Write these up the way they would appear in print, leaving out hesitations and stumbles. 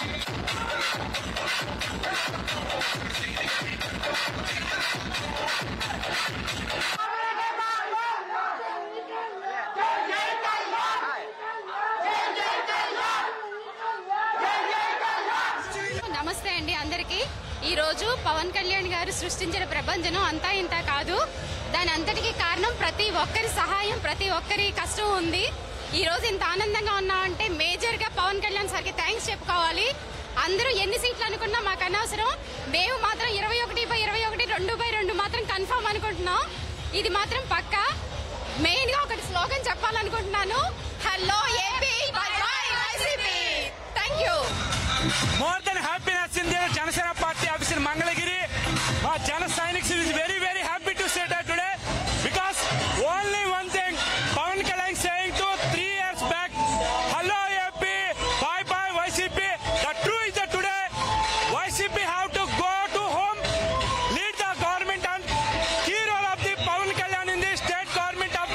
నమస్తే అండి అందరికి. ఈ రోజు పవన్ కళ్యాణ్ గారు సృష్టించిన ప్రపంచం అంతా ఇంత కాదు. దాని అంతటికి కారణం ప్రతి ఒక్కరి సహాయం, ప్రతి ఒక్కరి కష్టం ఉంది. ఈ రోజు ఇంత ఆనందంగా ఉన్నామంటే మేజర్ గా పవన్ కళ్యాణ్ సార్కి థ్యాంక్స్ చెప్పుకోవాలి. అందరూ ఎన్ని సీట్లు అనుకున్నా మాకు అనవసరం. మేము మాత్రం 21/21 2/2 మాత్రం కన్ఫర్మ్ అనుకుంటున్నాం. ఇది మాత్రం పక్కా. మెయిన్ గా ఒకటి స్లోగన్ చెప్పాలనుకుంటున్నాను. Hello AP, by by YCP. Thank you. More than happiness in the Janasena Party office in Mangalagiri. Jana Sainik is very, very happy to say that today, because only one thing Pawan Kalyan saying to 3 years back, hello AP, bye bye YCP. The truth is that today YCP have to go to home, lead the government, and key role of the Pawan Kalyan in the state government of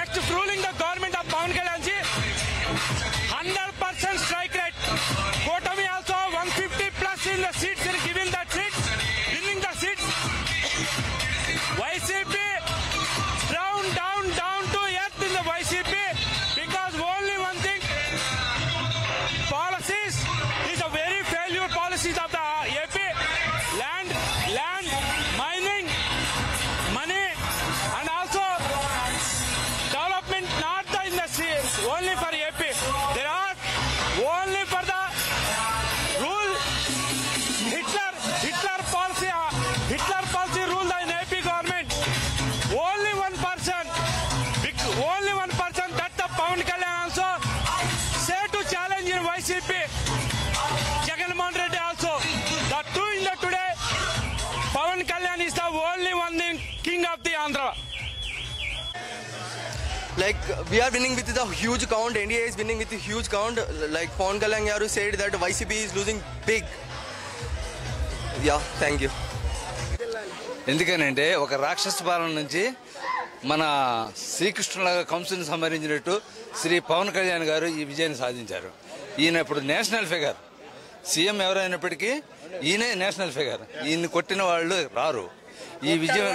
next ruling the government of Pawan Kalyan ji. 100% strike rate. Kotami also 150 plus in the seats and giving the seats, winning the seats. YCP down to earth in the YCP, because only one thing, policies is a very failure policies of the AP. Land, mining, money, and also development not in the only for AP. There are only for the rule Hitler policy rule the AP government. Only one person that the Pawan Kalyan also say to challenge in YCP. Jagan Mohan Reddy also. The two in the today, Pawan Kalyan is the only one king of the Andhra. Like, we are winning with the huge count. NDA is winning with a huge count. Like Pawan Kalyan garu said that YCP is losing big. Yeah, thank you. ఎందుకనంటే ఒక రాక్షస పాలన నుంచి మన శ్రీకృష్ణులాగా కంసుని సంహరించినట్టు శ్రీ పవన్ కళ్యాణ్ గారు ఈ విజయాన్ని సాధించారు. ఈయన ఇప్పుడు నేషనల్ ఫిగర్. సీఎం ఎవరైనప్పటికీ ఈయనే నేషనల్ ఫిగర్. ఈయన్ని కొట్టిన వాళ్ళు రారు. ఈ విజయం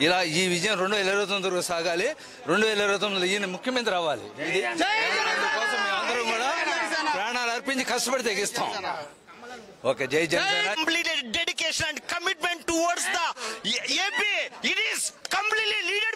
2029 వరకు సాగాలి. 2029లో ఈయన ముఖ్యమంత్రి అవ్వాలి. అందుకోసం మేము అందరం కూడా ప్రాణాలు అర్పించి కష్టపడి తెగిస్తాం. ఓకే, జై Janasena. Completed dedication and commitment towards the AP. It is completely leaded